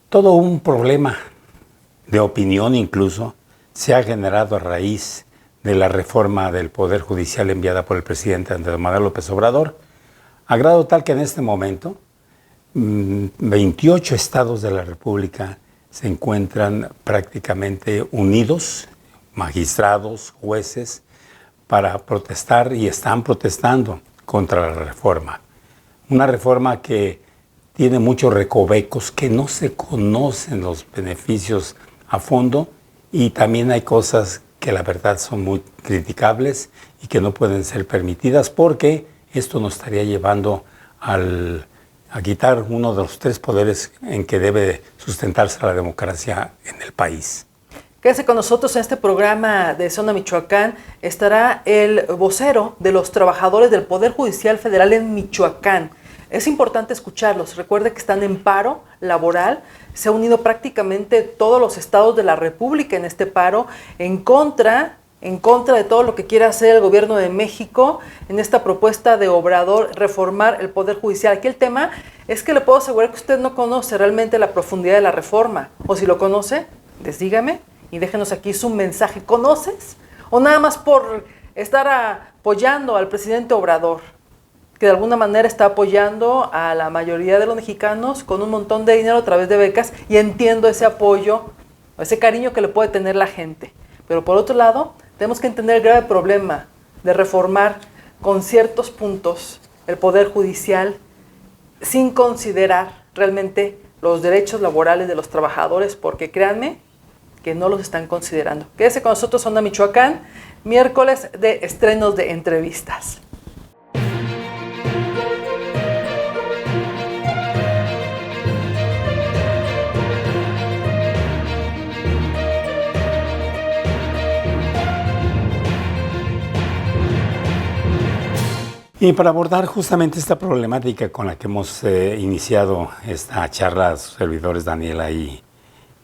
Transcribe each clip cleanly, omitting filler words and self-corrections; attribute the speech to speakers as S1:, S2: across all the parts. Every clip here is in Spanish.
S1: Todo un problema de opinión incluso se ha generado a raíz de la reforma del Poder Judicial enviada por el presidente Andrés Manuel López Obrador, a grado tal que en este momento 28 estados de la República se encuentran prácticamente unidos, magistrados, jueces, para protestar y están protestando contra la reforma. Una reforma que tiene muchos recovecos, que no se conocen los beneficios a fondo y también hay cosas que la verdad son muy criticables y que no pueden ser permitidas porque esto nos estaría llevando a quitar uno de los 3 poderes en que debe sustentarse la democracia en el país.
S2: Quédese con nosotros en este programa de Zona Michoacán. Estará el vocero de los trabajadores del Poder Judicial Federal en Michoacán. Es importante escucharlos. Recuerde que están en paro laboral. Se han unido prácticamente todos los estados de la República en este paro en contra de todo lo que quiere hacer el gobierno de México en esta propuesta de Obrador, reformar el Poder Judicial. Aquí el tema es que le puedo asegurar que usted no conoce realmente la profundidad de la reforma. O si lo conoce, dígame y déjenos aquí su mensaje. ¿Conoces? ¿O nada más por estar apoyando al presidente Obrador, que de alguna manera está apoyando a la mayoría de los mexicanos con un montón de dinero a través de becas? Y entiendo ese apoyo, ese cariño que le puede tener la gente. Pero por otro lado, tenemos que entender el grave problema de reformar con ciertos puntos el Poder Judicial sin considerar realmente los derechos laborales de los trabajadores, porque créanme que no los están considerando. Quédese con nosotros, Zona Michoacán, miércoles de estrenos de entrevistas.
S1: Y para abordar justamente esta problemática con la que hemos iniciado esta charla, sus servidores Daniela y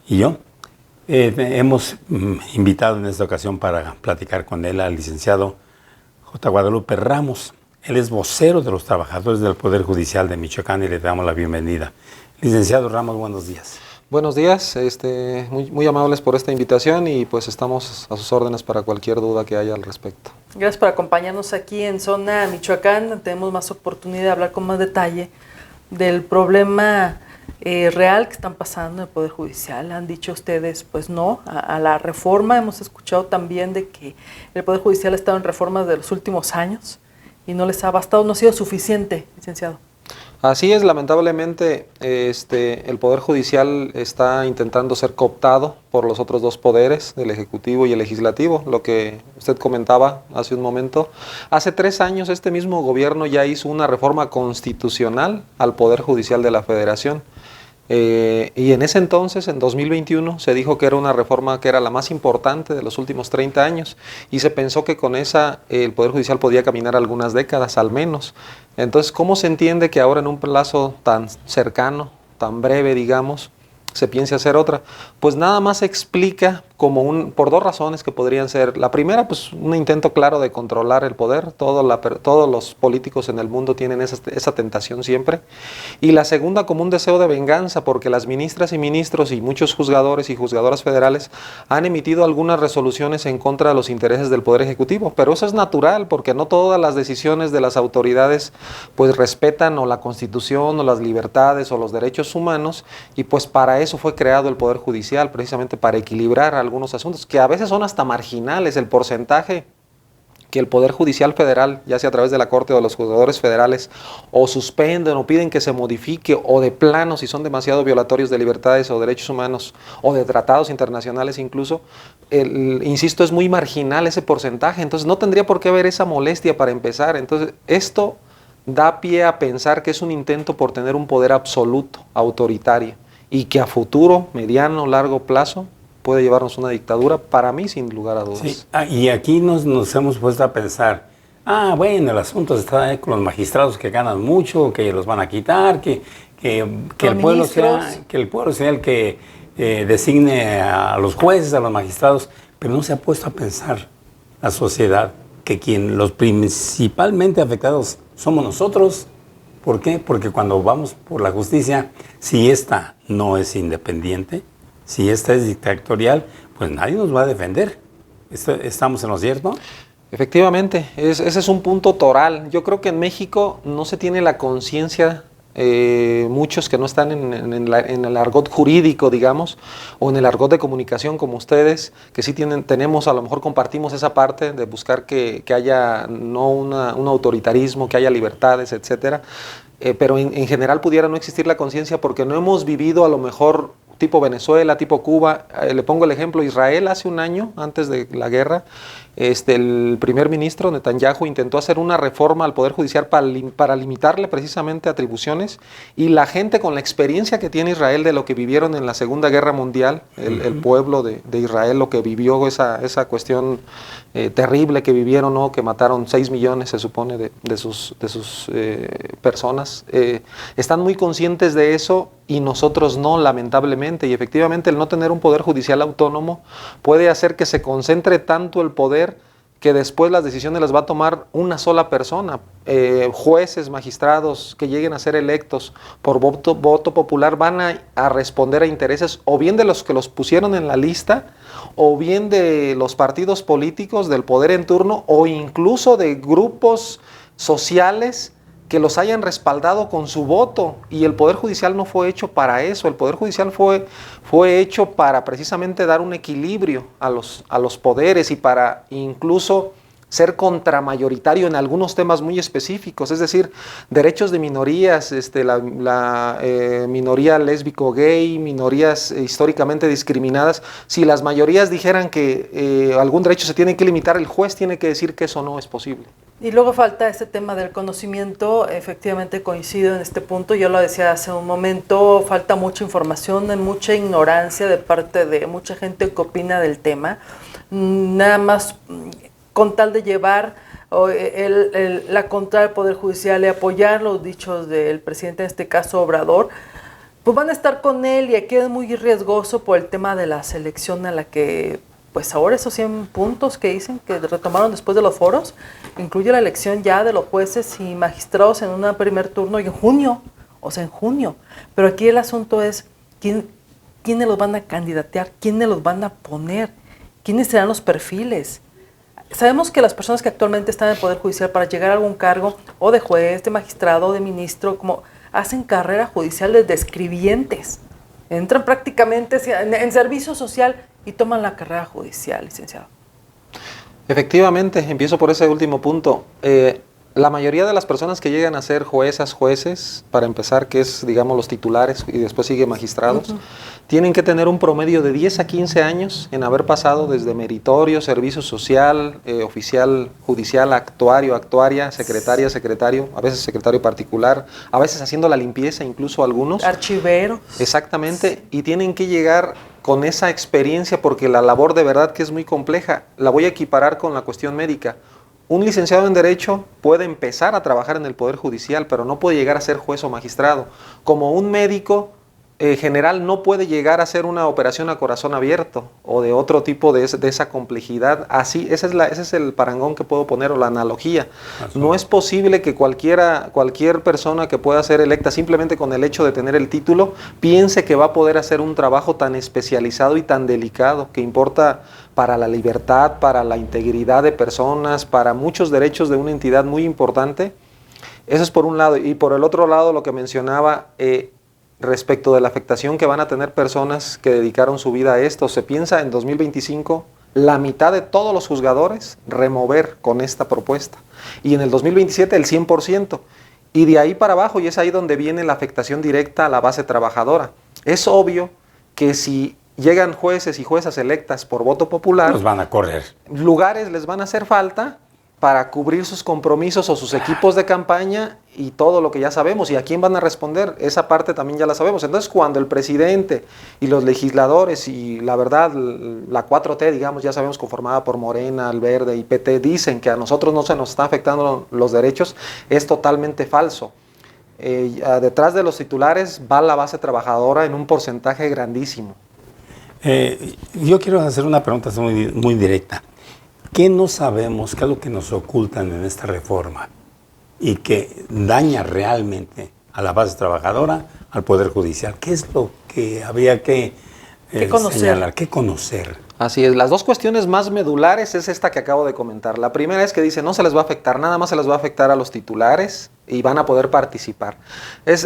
S1: yo, hemos invitado en esta ocasión para platicar con él al licenciado J. Guadalupe Ramos. Él es vocero de los trabajadores del Poder Judicial de Michoacán y le damos la bienvenida. Licenciado Ramos, buenos días.
S3: Buenos días, muy amables por esta invitación y pues estamos a sus órdenes para cualquier duda que haya al respecto.
S2: Gracias por acompañarnos aquí en Zona Michoacán. Tenemos más oportunidad de hablar con más detalle del problema real que están pasando en el Poder Judicial. Han dicho ustedes, pues no, a la reforma. Hemos escuchado también de que el Poder Judicial ha estado en reformas de los últimos años y no les ha bastado, no ha sido suficiente, licenciado.
S3: Así es, lamentablemente el Poder Judicial está intentando ser cooptado por los otros 2 poderes, el Ejecutivo y el Legislativo, lo que usted comentaba hace un momento. Hace 3 años este mismo gobierno ya hizo una reforma constitucional al Poder Judicial de la Federación. Y en ese entonces, en 2021, se dijo que era una reforma que era la más importante de los últimos 30 años y se pensó que con esa el Poder Judicial podía caminar algunas décadas al menos. Entonces, ¿cómo se entiende que ahora en un plazo tan cercano, tan breve, digamos, se piense hacer otra? Pues nada más se explica por 2 razones que podrían ser. La primera, pues un intento claro de controlar el poder. Todos los políticos en el mundo tienen esa tentación siempre. Y la segunda, como un deseo de venganza, porque las ministras y ministros y muchos juzgadores y juzgadoras federales han emitido algunas resoluciones en contra de los intereses del Poder Ejecutivo. Pero eso es natural, porque no todas las decisiones de las autoridades pues respetan o la Constitución o las libertades o los derechos humanos, y pues para eso fue creado el Poder Judicial, precisamente para equilibrar algunos asuntos que a veces son hasta marginales. El porcentaje que el Poder Judicial Federal, ya sea a través de la Corte o de los juzgadores federales, o suspenden o piden que se modifique, o de plano, si son demasiado violatorios de libertades o derechos humanos, o de tratados internacionales incluso, insisto, es muy marginal ese porcentaje. Entonces no tendría por qué haber esa molestia para empezar. Entonces esto da pie a pensar que es un intento por tener un poder absoluto, autoritario, y que a futuro, mediano, largo plazo, puede llevarnos una dictadura, para mí sin lugar a dudas.
S1: Sí. Y aquí nos hemos puesto a pensar, bueno, el asunto está con los magistrados que ganan mucho, que los van a quitar, que el pueblo sea el que designe a los jueces, a los magistrados, pero no se ha puesto a pensar la sociedad que los principalmente afectados somos nosotros, ¿Por qué? Porque cuando vamos por la justicia, si esta no es independiente, si esta es dictatorial, pues nadie nos va a defender. ¿Estamos en lo cierto?
S3: Efectivamente, ese es un punto toral. Yo creo que en México no se tiene la conciencia, muchos que no están en el argot jurídico, digamos, o en el argot de comunicación como ustedes, que sí tenemos, a lo mejor compartimos esa parte de buscar que haya no un autoritarismo, que haya libertades, etcétera, pero en general pudiera no existir la conciencia porque no hemos vivido a lo mejor tipo Venezuela, tipo Cuba. Le pongo el ejemplo, Israel hace un año, antes de la guerra, el primer ministro Netanyahu intentó hacer una reforma al Poder Judicial para limitarle precisamente atribuciones, y la gente con la experiencia que tiene Israel de lo que vivieron en la Segunda Guerra Mundial, el pueblo de Israel, lo que vivió esa cuestión terrible que vivieron, ¿no? Que mataron 6 millones, se supone, de sus personas, están muy conscientes de eso y nosotros no, lamentablemente, y efectivamente el no tener un poder judicial autónomo puede hacer que se concentre tanto el poder que después las decisiones las va a tomar una sola persona. Jueces, magistrados que lleguen a ser electos por voto popular van a responder a intereses o bien de los que los pusieron en la lista, o bien de los partidos políticos, del poder en turno, o incluso de grupos sociales que los hayan respaldado con su voto, y el Poder Judicial no fue hecho para eso. El Poder Judicial fue hecho para precisamente dar un equilibrio a los poderes y para incluso ser contramayoritario en algunos temas muy específicos, es decir, derechos de minorías, la minoría lésbico-gay, minorías históricamente discriminadas. Si las mayorías dijeran que algún derecho se tiene que limitar, el juez tiene que decir que eso no es posible.
S2: Y luego falta este tema del conocimiento. Efectivamente coincido en este punto, yo lo decía hace un momento, falta mucha información, mucha ignorancia de parte de mucha gente que opina del tema, nada más con tal de llevar la contra del Poder Judicial y apoyar los dichos del presidente, en este caso Obrador, pues van a estar con él, y aquí es muy riesgoso por el tema de la selección a la que, pues ahora esos 100 puntos que dicen que retomaron después de los foros, incluye la elección ya de los jueces y magistrados en un primer turno y en junio. Pero aquí el asunto es quiénes los van a candidatear, quiénes los van a poner, quiénes serán los perfiles. Sabemos que las personas que actualmente están en el Poder Judicial, para llegar a algún cargo, o de juez, de magistrado, de ministro, como hacen carrera judicial desde escribientes. Entran prácticamente en servicio social y toman la carrera judicial, licenciado.
S3: Efectivamente, empiezo por ese último punto. La mayoría de las personas que llegan a ser jueces, para empezar, que es, digamos, los titulares, y después sigue magistrados, tienen que tener un promedio de 10 a 15 años en haber pasado desde meritorio, servicio social, oficial judicial, actuario, actuaria, secretaria, secretario, a veces secretario particular, a veces haciendo la limpieza, incluso algunos.
S2: Archiveros.
S3: Exactamente, y tienen que llegar con esa experiencia, porque la labor de verdad que es muy compleja. La voy a equiparar con la cuestión médica. Un licenciado en Derecho puede empezar a trabajar en el Poder Judicial, pero no puede llegar a ser juez o magistrado. Como un médico general no puede llegar a hacer una operación a corazón abierto o de otro tipo de esa complejidad. Así, ese es el parangón que puedo poner, o la analogía. No es posible que cualquier persona que pueda ser electa simplemente con el hecho de tener el título piense que va a poder hacer un trabajo tan especializado y tan delicado que importa para la libertad, para la integridad de personas, para muchos derechos de una entidad muy importante. Eso es por un lado. Y por el otro lado, lo que mencionaba respecto de la afectación que van a tener personas que dedicaron su vida a esto. Se piensa en 2025 la mitad de todos los juzgadores remover con esta propuesta. Y en el 2027 el 100%. Y de ahí para abajo, y es ahí donde viene la afectación directa a la base trabajadora. Es obvio que si llegan jueces y juezas electas por voto popular,
S1: los van a correr.
S3: Lugares les van a hacer falta para cubrir sus compromisos o sus equipos de campaña y todo lo que ya sabemos. ¿Y a quién van a responder? Esa parte también ya la sabemos. Entonces, cuando el presidente y los legisladores y la verdad, la 4T, digamos, ya sabemos, conformada por Morena, El Verde y PT, dicen que a nosotros no se nos están afectando los derechos, es totalmente falso. Detrás de los titulares va la base trabajadora en un porcentaje grandísimo.
S1: Yo quiero hacer una pregunta muy, muy directa. ¿Qué no sabemos? ¿Qué es lo que nos ocultan en esta reforma? y que daña realmente a la base trabajadora, al Poder Judicial. ¿Qué es lo que habría que señalar? ¿Qué conocer?
S3: Así es, las dos cuestiones más medulares es esta que acabo de comentar. La primera es que dice, no se les va a afectar, nada más se les va a afectar a los titulares y van a poder participar.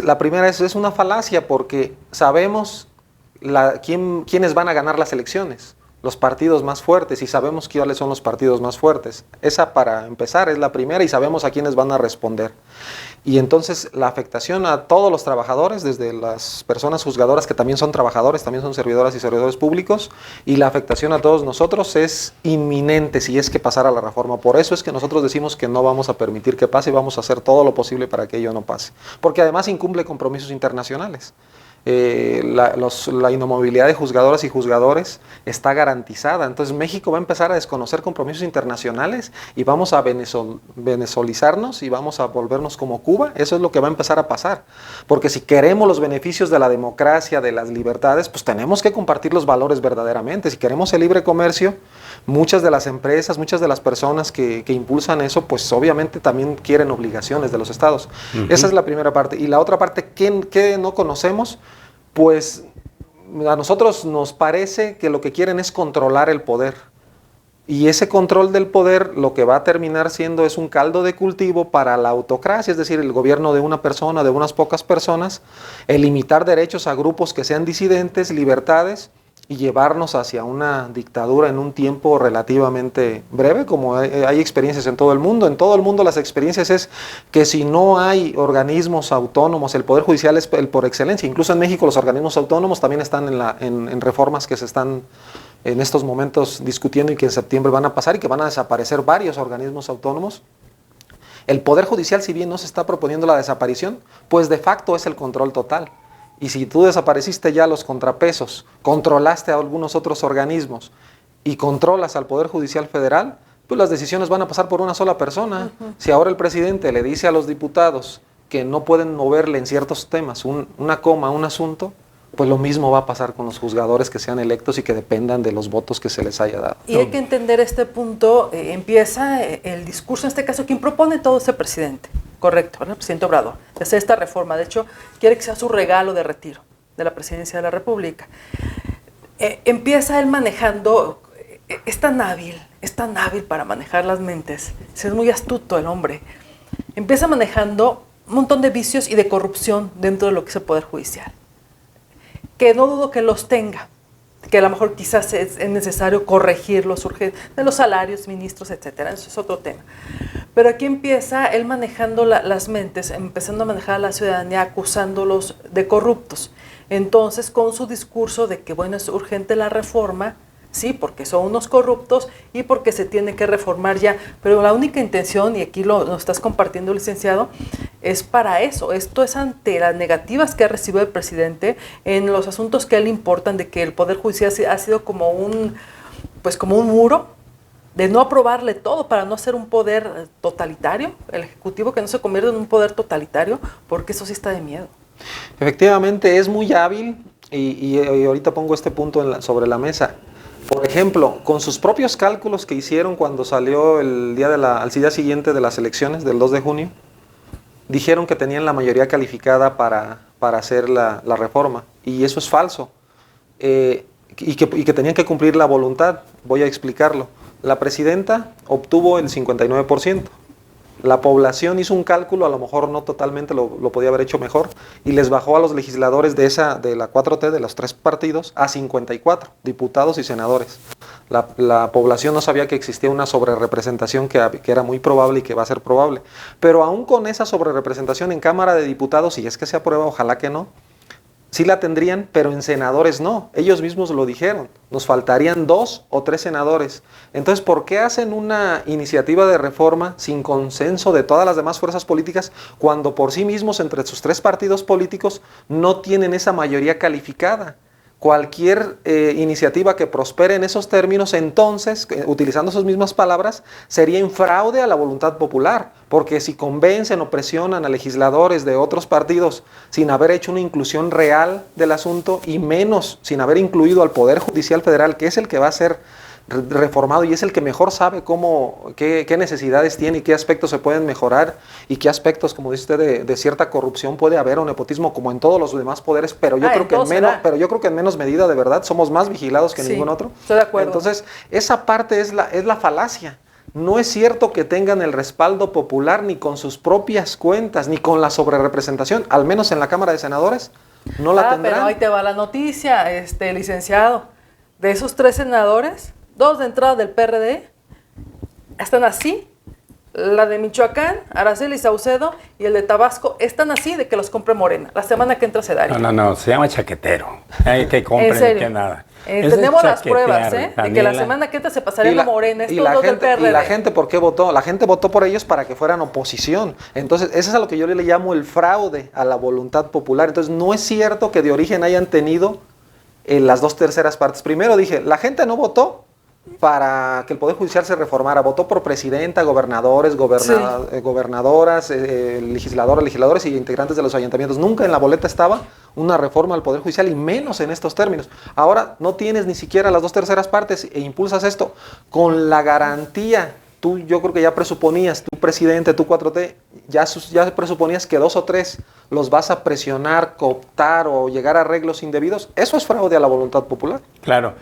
S3: La primera es una falacia porque sabemos quiénes van a ganar las elecciones, los partidos más fuertes, y sabemos cuáles son los partidos más fuertes. Esa, para empezar, es la primera, y sabemos a quiénes van a responder. Y entonces la afectación a todos los trabajadores, desde las personas juzgadoras que también son trabajadores, también son servidoras y servidores públicos, y la afectación a todos nosotros es inminente si es que pasara la reforma. Por eso es que nosotros decimos que no vamos a permitir que pase y vamos a hacer todo lo posible para que ello no pase. Porque además incumple compromisos internacionales. La inamovilidad de juzgadoras y juzgadores está garantizada. Entonces México va a empezar a desconocer compromisos internacionales y vamos a venezolizarnos y vamos a volvernos como Cuba. Eso es lo que va a empezar a pasar. Porque si queremos los beneficios de la democracia, de las libertades, pues tenemos que compartir los valores verdaderamente. Si queremos el libre comercio, muchas de las empresas, muchas de las personas que impulsan eso, pues obviamente también quieren obligaciones de los estados. Esa es la primera parte. Y la otra parte, ¿qué no conocemos? Pues a nosotros nos parece que lo que quieren es controlar el poder. Y ese control del poder lo que va a terminar siendo es un caldo de cultivo para la autocracia, es decir, el gobierno de una persona, de unas pocas personas, el limitar derechos a grupos que sean disidentes, libertades, y llevarnos hacia una dictadura en un tiempo relativamente breve, como hay experiencias en todo el mundo. En todo el mundo las experiencias es que si no hay organismos autónomos, el Poder Judicial es el por excelencia. Incluso en México los organismos autónomos también están en reformas que se están en estos momentos discutiendo y que en septiembre van a pasar y que van a desaparecer varios organismos autónomos. El Poder Judicial, si bien no se está proponiendo la desaparición, pues de facto es el control total. Y si tú desapareciste ya los contrapesos, controlaste a algunos otros organismos y controlas al Poder Judicial Federal, pues las decisiones van a pasar por una sola persona. Si ahora el presidente le dice a los diputados que no pueden moverle en ciertos temas una coma, un asunto, pues lo mismo va a pasar con los juzgadores que sean electos y que dependan de los votos que se les haya dado.
S2: Y hay que entender este punto, empieza el discurso, en este caso, quien propone todo es el presidente. Correcto, ¿verdad? El presidente Obrador, de hacer esta reforma. De hecho, quiere que sea su regalo de retiro de la presidencia de la República. Empieza él manejando, es tan hábil para manejar las mentes, es muy astuto el hombre. Empieza manejando un montón de vicios y de corrupción dentro de lo que es el Poder Judicial, que no dudo que los tenga, que a lo mejor quizás es necesario corregirlos, de los salarios, ministros, etcétera. Eso es otro tema. Pero aquí empieza él manejando las mentes, empezando a manejar a la ciudadanía, acusándolos de corruptos. Entonces, con su discurso de que, bueno, es urgente la reforma, sí, porque son unos corruptos y porque se tiene que reformar ya. Pero la única intención, y aquí lo estás compartiendo, licenciado, es para eso. Esto es ante las negativas que ha recibido el presidente en los asuntos que a él le importan, de que el Poder Judicial ha sido como un muro, de no aprobarle todo para no ser un poder totalitario, el Ejecutivo, que no se convierta en un poder totalitario, porque eso sí está de miedo. Efectivamente, es muy hábil y ahorita pongo este punto sobre la mesa. Por ejemplo, con sus propios cálculos que hicieron cuando salió al día siguiente de las elecciones, del 2 de junio, dijeron que tenían la mayoría calificada para hacer la reforma, y eso es falso, y que tenían que cumplir la voluntad. Voy a explicarlo. La presidenta obtuvo el 59%. La población hizo un cálculo, a lo mejor no totalmente, lo podía haber hecho mejor, y les bajó a los legisladores de la 4T, de los tres partidos, a 54, diputados y senadores. La población no sabía que existía una sobrerepresentación que era muy probable y que va a ser probable. Pero aún con esa sobrerepresentación en Cámara de Diputados, si es que se aprueba, ojalá que no, sí la tendrían, pero en senadores no. Ellos mismos lo dijeron. Nos faltarían 2 o 3 senadores. Entonces, ¿por qué hacen una iniciativa de reforma sin consenso de todas las demás fuerzas políticas cuando por sí mismos, entre sus 3 partidos políticos, no tienen esa mayoría calificada? Cualquier iniciativa que prospere en esos términos, entonces, utilizando sus mismas palabras, sería en fraude a la voluntad popular, porque si convencen o presionan a legisladores de otros partidos sin haber hecho una inclusión real del asunto, y menos sin haber incluido al Poder Judicial Federal, que es el que va a ser
S3: reformado y es el que mejor sabe qué necesidades tiene y qué aspectos se pueden mejorar y qué aspectos, como dice usted, de cierta corrupción puede haber o nepotismo como en todos los demás poderes, pero yo creo que en menos medida, de verdad, somos más vigilados que ningún otro.
S2: Estoy de acuerdo.
S3: Entonces, esa parte es la falacia. No es cierto que tengan el respaldo popular ni con sus propias cuentas, ni con la sobrerepresentación, al menos en la Cámara de Senadores, no la tendrán.
S2: Pero ahí te va la noticia, licenciado. De esos 3 senadores, 2 de entrada del PRD, están así. La de Michoacán, Araceli Saucedo, y el de Tabasco, están así de que los compre Morena. La semana que entra se daría.
S1: No, se llama chaquetero. Hay que compren, que nada.
S2: Tenemos las pruebas, de que la semana que entra se pasaría a Morena, estos dos del PRD.
S3: ¿Y la gente por qué votó? La gente votó por ellos para que fueran oposición. Entonces, eso es a lo que yo le llamo el fraude a la voluntad popular. Entonces, no es cierto que de origen hayan tenido las 2/3 partes. Primero dije, la gente no votó para que el Poder Judicial se reformara, votó por presidenta, gobernadores, gobernadoras, legisladores y integrantes de los ayuntamientos. Nunca en la boleta estaba una reforma al Poder Judicial y menos en estos términos. Ahora no tienes ni siquiera las 2/3 partes e impulsas esto con la garantía. Yo creo que ya presuponías, tú presidente, tú 4T, ya presuponías que 2 o 3 los vas a presionar, cooptar o llegar a arreglos indebidos. Eso es fraude a la voluntad popular.
S1: Claro.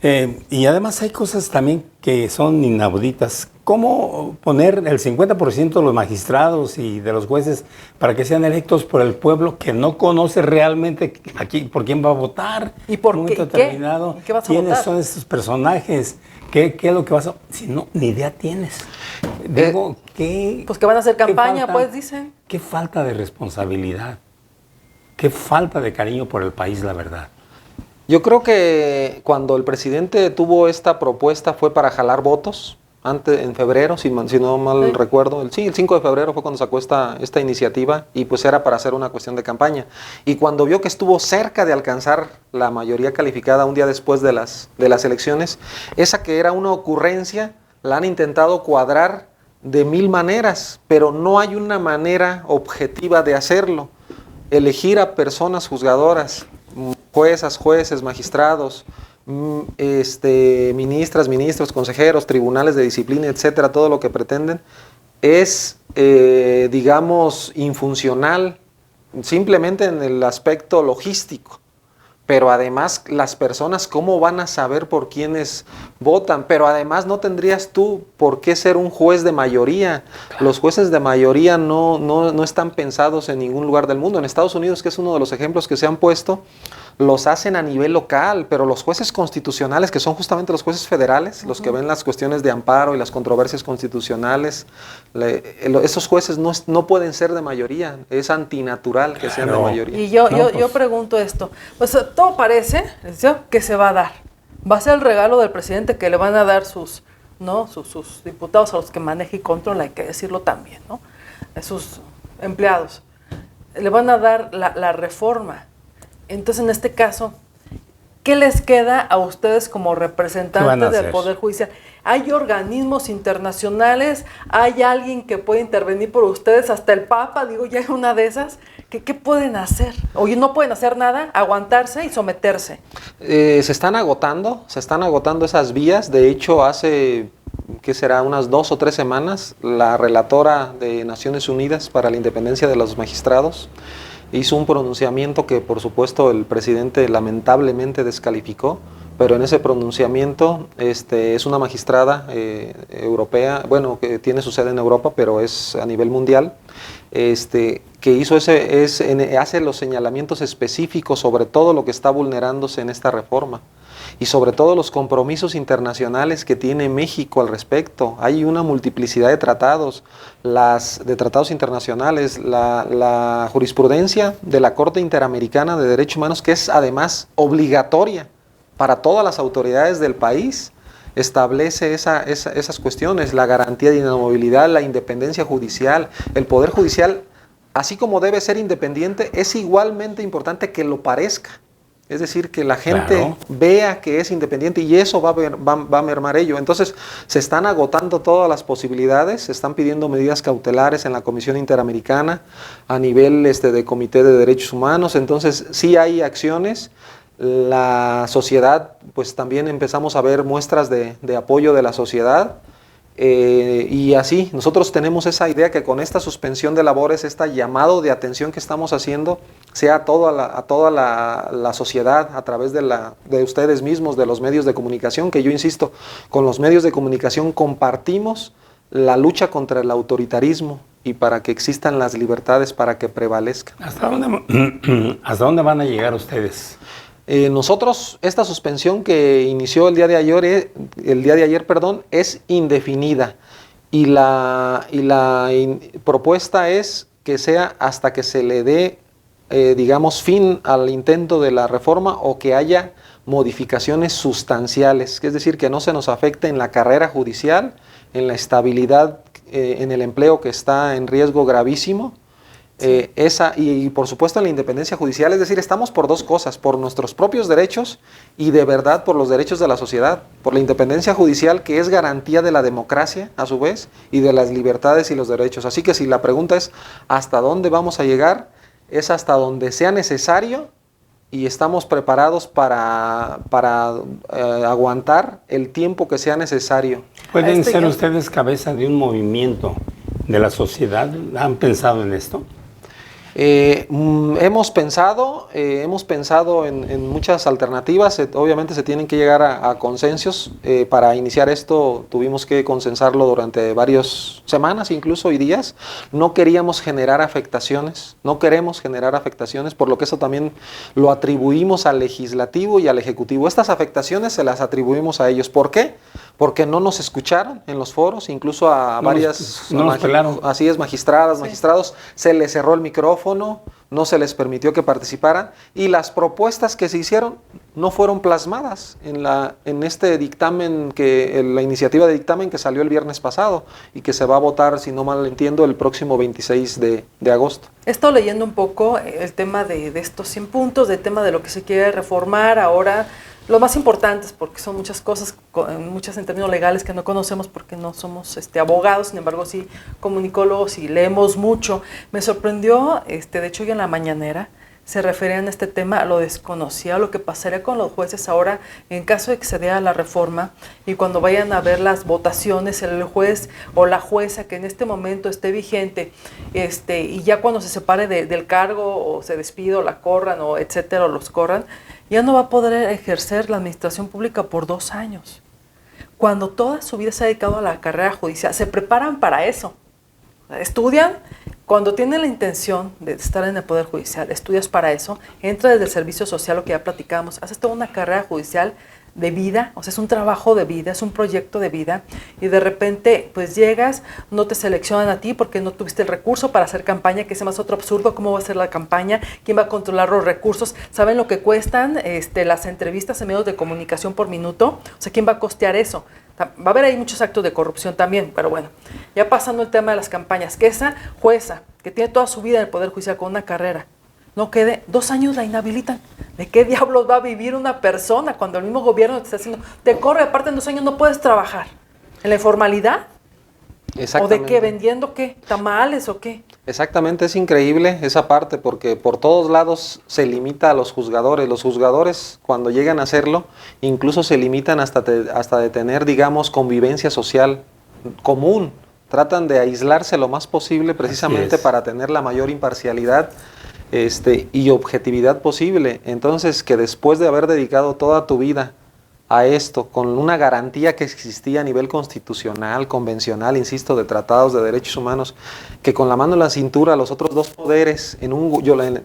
S1: Y además hay cosas también que son inauditas. ¿Cómo poner el 50% de los magistrados y de los jueces para que sean electos por el pueblo que no conoce realmente aquí por quién va a votar?
S2: ¿Y por
S1: en un
S2: qué?
S1: momento determinado?
S2: ¿Qué vas a
S1: ¿Quiénes
S2: votar?
S1: son estos personajes? ¿Qué es lo que vas a...? Si no, ni idea tienes. Digo,
S2: pues que van a hacer campaña, pues dicen.
S1: Qué falta de responsabilidad. Qué falta de cariño por el país, la verdad.
S3: Yo creo que cuando el presidente tuvo esta propuesta fue para jalar votos, en febrero, si no mal recuerdo. El 5 de febrero fue cuando sacó esta iniciativa y pues era para hacer una cuestión de campaña. Y cuando vio que estuvo cerca de alcanzar la mayoría calificada un día después de las elecciones, esa que era una ocurrencia, la han intentado cuadrar de 1000 maneras, pero no hay una manera objetiva de hacerlo. Elegir a personas juzgadoras, juezas, jueces, magistrados, ministras, ministros, consejeros, tribunales de disciplina, etcétera, todo lo que pretenden, es, digamos, infuncional, simplemente en el aspecto logístico. Pero además, las personas, ¿cómo van a saber por quiénes votan? Pero además, no tendrías tú por qué ser un juez de mayoría. Los jueces de mayoría no están pensados en ningún lugar del mundo. En Estados Unidos, que es uno de los ejemplos que se han puesto, los hacen a nivel local, pero los jueces constitucionales, que son justamente los jueces federales, los que ven las cuestiones de amparo y las controversias constitucionales, esos jueces no pueden ser de mayoría, es antinatural que sean de mayoría.
S2: Y yo pregunto esto, pues todo parece que se va a dar, va a ser el regalo del presidente que le van a dar sus diputados a los que maneja y controla, hay que decirlo también, ¿no? A sus empleados, le van a dar la reforma. Entonces, en este caso, ¿qué les queda a ustedes como representantes del Poder Judicial? ¿Hay organismos internacionales? ¿Hay alguien que puede intervenir por ustedes? Hasta el Papa, digo, ya es una de esas. ¿Qué pueden hacer? ¿O no pueden hacer nada? ¿Aguantarse y someterse?
S3: Se están agotando esas vías. De hecho, hace, ¿qué será? Unas 2 o 3 semanas, la relatora de Naciones Unidas para la Independencia de los Magistrados hizo un pronunciamiento que, por supuesto, el presidente lamentablemente descalificó, pero en ese pronunciamiento es una magistrada europea, bueno, que tiene su sede en Europa, pero es a nivel mundial, que hizo hace los señalamientos específicos sobre todo lo que está vulnerándose en esta reforma y sobre todo los compromisos internacionales que tiene México al respecto. Hay una multiplicidad de tratados, internacionales, la jurisprudencia de la Corte Interamericana de Derechos Humanos, que es además obligatoria para todas las autoridades del país, establece esas cuestiones, la garantía de inamovilidad, la independencia judicial. El Poder Judicial, así como debe ser independiente, es igualmente importante que lo parezca. Es decir, que la gente vea que es independiente y eso va a mermar ello. Entonces, se están agotando todas las posibilidades, se están pidiendo medidas cautelares en la Comisión Interamericana a nivel de Comité de Derechos Humanos. Entonces, sí hay acciones. La sociedad, pues también empezamos a ver muestras de apoyo de la sociedad. Y así, nosotros tenemos esa idea que con esta suspensión de labores, este llamado de atención que estamos haciendo, sea a toda la sociedad, a través de ustedes mismos, de los medios de comunicación, que yo insisto, con los medios de comunicación compartimos la lucha contra el autoritarismo y para que existan las libertades, para que prevalezcan.
S1: ¿Hasta dónde van a llegar ustedes?
S3: Nosotros, esta suspensión que inició el día de ayer, es indefinida y la propuesta es que sea hasta que se le dé, digamos, fin al intento de la reforma o que haya modificaciones sustanciales, es decir, que no se nos afecte en la carrera judicial, en la estabilidad, en el empleo que está en riesgo gravísimo. Y por supuesto en la independencia judicial, es decir, estamos por dos cosas, por nuestros propios derechos y de verdad por los derechos de la sociedad, por la independencia judicial que es garantía de la democracia a su vez y de las libertades y los derechos. Así que si la pregunta es ¿hasta dónde vamos a llegar? Es hasta donde sea necesario y estamos preparados para aguantar el tiempo que sea necesario.
S1: ¿Pueden ser ustedes cabeza de un movimiento de la sociedad? ¿Han pensado en esto?
S3: Hemos pensado en muchas alternativas. Obviamente se tienen que llegar a consensos. Para iniciar esto tuvimos que consensarlo durante varias semanas incluso y días. No queríamos generar afectaciones, por lo que eso también lo atribuimos al legislativo y al ejecutivo. Estas afectaciones se las atribuimos a ellos. ¿Por qué? Porque no nos escucharon en los foros, incluso a magistradas, magistrados, se les cerró el micrófono, no se les permitió que participaran y las propuestas que se hicieron no fueron plasmadas en este dictamen, la iniciativa de dictamen que salió el viernes pasado y que se va a votar, si no mal entiendo, el próximo 26 de agosto.
S2: He estado leyendo un poco el tema de estos 100 puntos, del tema de lo que se quiere reformar ahora. Lo más importante, porque son muchas cosas, muchas en términos legales que no conocemos porque no somos abogados, sin embargo sí comunicólogos y leemos mucho. Me sorprendió, de hecho hoy en la mañanera se referían a este tema, lo desconocía, lo que pasaría con los jueces ahora en caso de que se dé a la reforma y cuando vayan a ver las votaciones, el juez o la jueza que en este momento esté vigente y ya cuando se separe del cargo o se despide o la corran o etcétera o los corran, ya no va a poder ejercer la administración pública por 2 años. Cuando toda su vida se ha dedicado a la carrera judicial, se preparan para eso. Estudian, cuando tienen la intención de estar en el Poder Judicial, estudias para eso, entra desde el servicio social, lo que ya platicamos, haces toda una carrera judicial de vida, o sea, es un trabajo de vida, es un proyecto de vida, y de repente, pues llegas, no te seleccionan a ti porque no tuviste el recurso para hacer campaña, que es más otro absurdo, ¿cómo va a ser la campaña? ¿Quién va a controlar los recursos? ¿Saben lo que cuestan las entrevistas en medios de comunicación por minuto? O sea, ¿quién va a costear eso? Va a haber ahí muchos actos de corrupción también, pero bueno, ya pasando el tema de las campañas, que esa jueza, que tiene toda su vida en el Poder Judicial con una carrera, no quede, 2 años la inhabilitan. ¿De qué diablos va a vivir una persona cuando el mismo gobierno te está haciendo, te corre, aparte en 2 años no puedes trabajar? ¿En la informalidad? ¿O de qué? ¿Vendiendo qué? ¿Tamales o qué?
S3: Exactamente, es increíble esa parte porque por todos lados se limita a los juzgadores. Los juzgadores cuando llegan a hacerlo incluso se limitan hasta de tener, digamos, convivencia social común. Tratan de aislarse lo más posible precisamente para tener la mayor imparcialidad y objetividad posible. Entonces, que después de haber dedicado toda tu vida a esto, con una garantía que existía a nivel constitucional, convencional, insisto, de tratados de derechos humanos, que con la mano en la cintura los otros 2 poderes,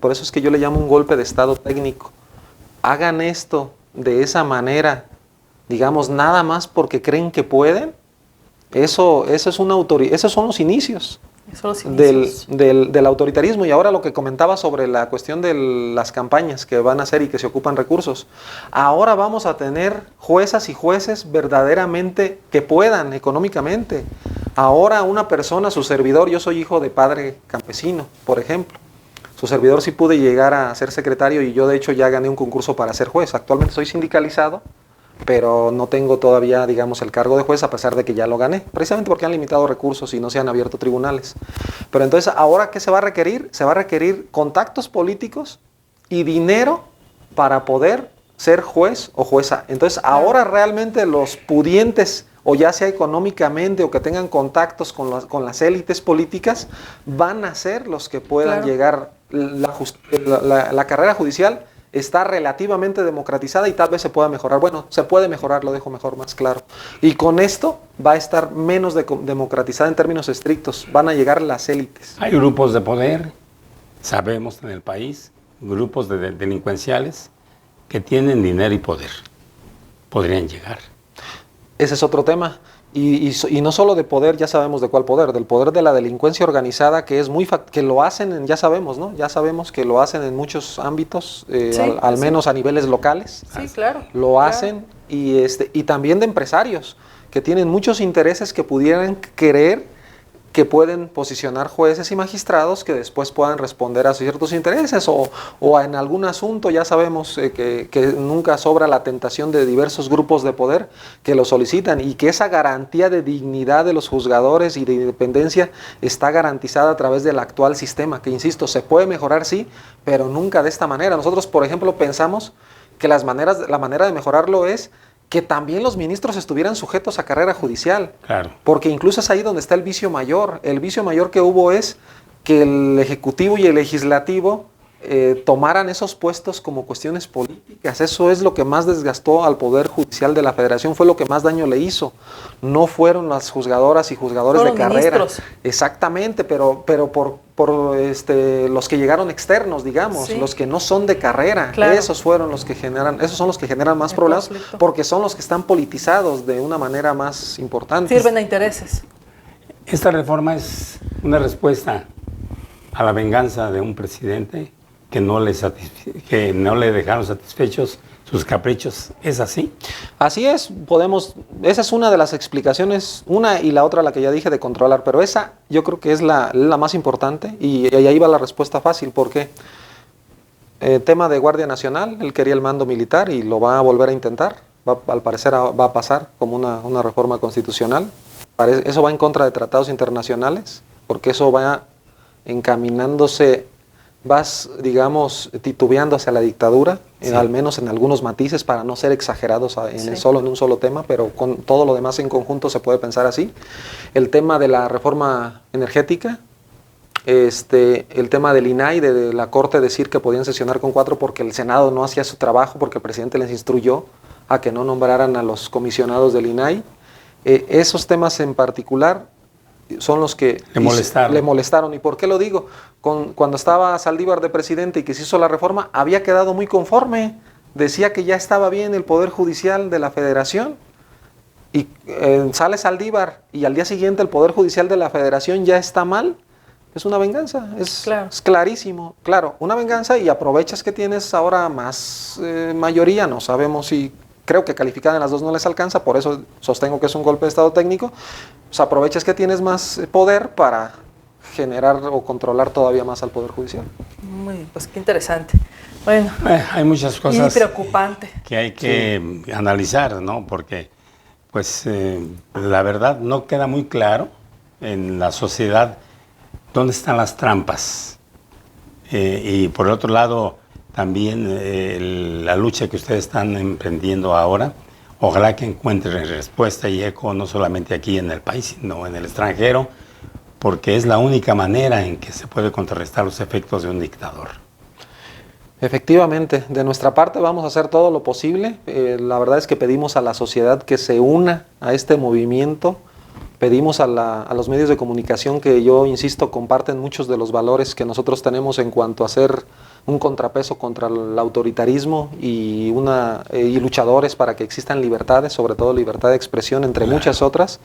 S3: por eso es que yo le llamo un golpe de Estado técnico, hagan esto de esa manera, digamos, nada más porque creen que pueden, esos son los inicios. Del autoritarismo. Y ahora lo que comentaba sobre la cuestión de las campañas que van a hacer y que se ocupan recursos, ahora vamos a tener juezas y jueces verdaderamente que puedan económicamente. Ahora una persona, su servidor, yo soy hijo de padre campesino, por ejemplo, su servidor sí pude llegar a ser secretario y yo de hecho ya gané un concurso para ser juez. Actualmente soy sindicalizado, pero no tengo todavía, digamos, el cargo de juez a pesar de que ya lo gané, precisamente porque han limitado recursos y no se han abierto tribunales. Pero entonces, ¿ahora qué se va a requerir? Se va a requerir contactos políticos y dinero para poder ser juez o jueza. Entonces, ahora realmente los pudientes, o ya sea económicamente o que tengan contactos con las élites políticas, van a ser los que puedan llegar. La carrera judicial está relativamente democratizada y tal vez se pueda mejorar. Bueno, se puede mejorar, lo dejo mejor, más claro. Y con esto va a estar menos democratizada en términos estrictos. Van a llegar las élites.
S1: Hay grupos de poder, sabemos en el país, grupos delincuenciales que tienen dinero y poder. Podrían llegar.
S3: Ese es otro tema. Y no solo de poder, ya sabemos de cuál poder, del poder de la delincuencia organizada, que es que lo hacen, ya sabemos, ¿no? Ya sabemos que lo hacen en muchos ámbitos, al menos a niveles locales.
S2: Sí, claro.
S3: Lo hacen y también de empresarios, que tienen muchos intereses que pudieran querer que pueden posicionar jueces y magistrados que después puedan responder a ciertos intereses o en algún asunto. Ya sabemos que nunca sobra la tentación de diversos grupos de poder que lo solicitan y que esa garantía de dignidad de los juzgadores y de independencia está garantizada a través del actual sistema, que insisto, se puede mejorar sí, pero nunca de esta manera. Nosotros, por ejemplo, pensamos que la manera de mejorarlo es que también los ministros estuvieran sujetos a carrera judicial.
S1: Claro.
S3: Porque incluso es ahí donde está el vicio mayor. El vicio mayor que hubo es que el Ejecutivo y el Legislativo tomaran esos puestos como cuestiones políticas. Eso es lo que más desgastó al Poder Judicial de la Federación, fue lo que más daño le hizo. No fueron las juzgadoras y juzgadores de carrera.
S2: Ministros.
S3: Exactamente, pero por los que llegaron externos, digamos, los que no son de carrera.
S2: Claro.
S3: Esos son los que generan más problemas,
S2: conflicto.
S3: porque son los que están politizados de una manera más importante.
S2: Sirven a intereses.
S1: Esta reforma es una respuesta a la venganza de un presidente que no le dejaron satisfechos sus caprichos. ¿Es así?
S3: Así es, esa es una de las explicaciones, una y la otra la que ya dije de controlar, pero esa yo creo que es la más importante y ahí va la respuesta fácil. ¿Por qué? Tema de Guardia Nacional, él quería el mando militar y lo va a volver a intentar, al parecer va a pasar como una reforma constitucional. Eso va en contra de tratados internacionales, porque eso va encaminándose, digamos, titubeando hacia la dictadura, al menos en algunos matices, para no ser exagerados en un solo tema, pero con todo lo demás en conjunto se puede pensar así. El tema de la reforma energética, el tema del INAI, de la Corte decir que podían sesionar con 4 porque el Senado no hacía su trabajo, porque el presidente les instruyó a que no nombraran a los comisionados del INAI. Esos temas en particular son los que le molestaron. ¿Y por qué lo digo? Cuando estaba Saldívar de presidente y que se hizo la reforma, había quedado muy conforme. Decía que ya estaba bien el Poder Judicial de la Federación. Y sale Saldívar y al día siguiente el Poder Judicial de la Federación ya está mal. Es una venganza, es clarísimo. Claro, una venganza, y aprovechas que tienes ahora más mayoría. No sabemos si... Creo que calificada en las dos no les alcanza, por eso sostengo que es un golpe de Estado técnico. Pues aprovechas que tienes más poder para generar o controlar todavía más al Poder Judicial.
S2: Muy bien, pues qué interesante. Bueno,
S1: hay muchas cosas
S2: y preocupante
S1: que hay que analizar, ¿no? Porque, pues, la verdad no queda muy claro en la sociedad dónde están las trampas. Y por el otro lado, también la lucha que ustedes están emprendiendo ahora, ojalá que encuentren respuesta y eco no solamente aquí en el país, sino en el extranjero, porque es la única manera en que se puede contrarrestar los efectos de un dictador.
S3: Efectivamente, de nuestra parte vamos a hacer todo lo posible. La verdad es que pedimos a la sociedad que se una a este movimiento. Pedimos a los medios de comunicación que, yo insisto, comparten muchos de los valores que nosotros tenemos en cuanto a ser un contrapeso contra el autoritarismo y luchadores para que existan libertades, sobre todo libertad de expresión, entre muchas otras,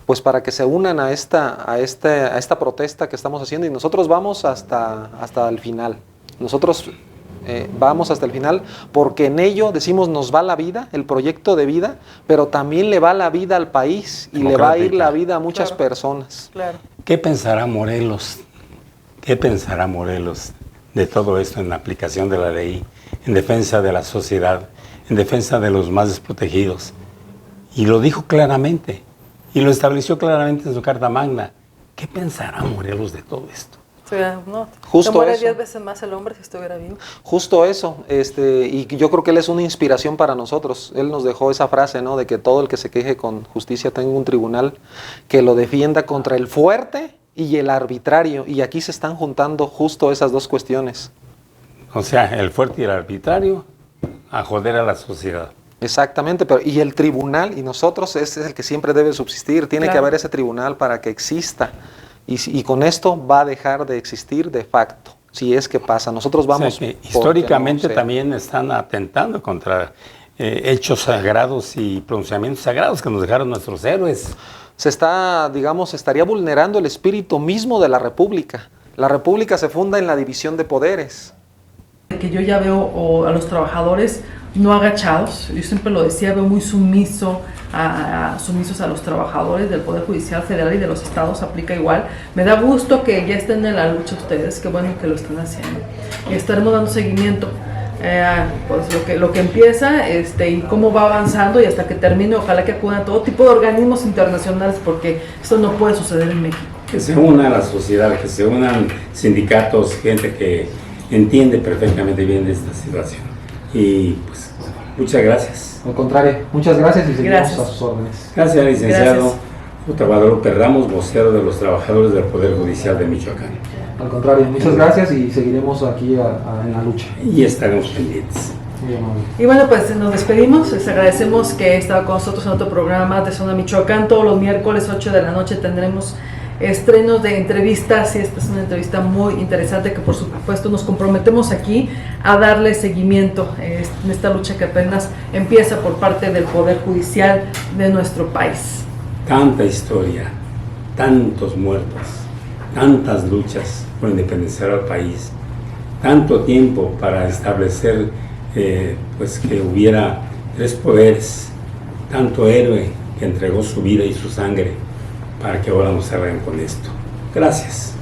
S3: pues para que se unan a esta protesta que estamos haciendo, y nosotros vamos hasta el final. Nosotros vamos hasta el final porque en ello, decimos, nos va la vida, el proyecto de vida, pero también le va la vida al país y le va a ir la vida a muchas personas.
S2: Claro.
S1: ¿Qué pensará Morelos? ¿Qué pensará Morelos de todo esto en la aplicación de la ley, en defensa de la sociedad, en defensa de los más desprotegidos? Y lo dijo claramente, y lo estableció claramente en su Carta Magna. ¿Qué pensará Morelos de todo esto?
S2: No,
S3: Justo
S2: se muere
S3: eso.
S2: 10 veces más el hombre si estuviera vivo.
S3: Justo eso, y yo creo que él es una inspiración para nosotros. Él nos dejó esa frase, ¿no? De que todo el que se queje con justicia tenga un tribunal que lo defienda contra el fuerte y el arbitrario. Y aquí se están juntando justo esas dos cuestiones.
S1: O sea, el fuerte y el arbitrario a joder a la sociedad.
S3: Exactamente, pero y el tribunal, y nosotros, ese es el que siempre debe subsistir. Tiene que
S2: Claro.
S3: haber ese tribunal para que exista. Y con esto va a dejar de existir de facto, si es que pasa. Nosotros vamos...
S1: O sea, que
S3: porque
S1: históricamente
S3: no sé.
S1: también están atentando contra hechos sagrados y pronunciamientos sagrados que nos dejaron nuestros héroes.
S3: Se está, digamos, estaría vulnerando el espíritu mismo de la República. La República se funda en la división de poderes.
S2: Que yo ya veo a los trabajadores no agachados, yo siempre lo decía, veo muy sumisos a los trabajadores del Poder Judicial Federal y de los estados, aplica igual. Me da gusto que ya estén en la lucha ustedes, qué bueno que lo están haciendo. Y estaremos dando seguimiento, pues lo que empieza y cómo va avanzando y hasta que termine, ojalá que acudan todo tipo de organismos internacionales porque esto no puede suceder en México.
S1: Que se una la sociedad, que se unan sindicatos, gente que entiende perfectamente bien esta situación. Y pues, muchas gracias.
S3: Al contrario, muchas gracias y seguimos
S2: Gracias.
S3: a sus órdenes.
S1: Gracias, licenciado
S2: Gracias.
S1: Guadalupe Ramos, vocero de los trabajadores del Poder Judicial de Michoacán.
S3: Al contrario, muchas gracias y seguiremos aquí en la lucha.
S1: Y estaremos pendientes.
S3: Muy amable.
S2: Y bueno, pues nos despedimos, les agradecemos que estado con nosotros en otro programa de Zona Michoacán. Todos los miércoles 8 de la noche tendremos estrenos de entrevistas y esta es una entrevista muy interesante que por supuesto nos comprometemos aquí a darle seguimiento en esta lucha que apenas empieza por parte del Poder Judicial de nuestro país.
S1: Tanta historia, tantos muertos, tantas luchas por independizar al país, tanto tiempo para establecer pues que hubiera tres poderes, tanto héroe que entregó su vida y su sangre para que ahora nos salgan con esto. Gracias.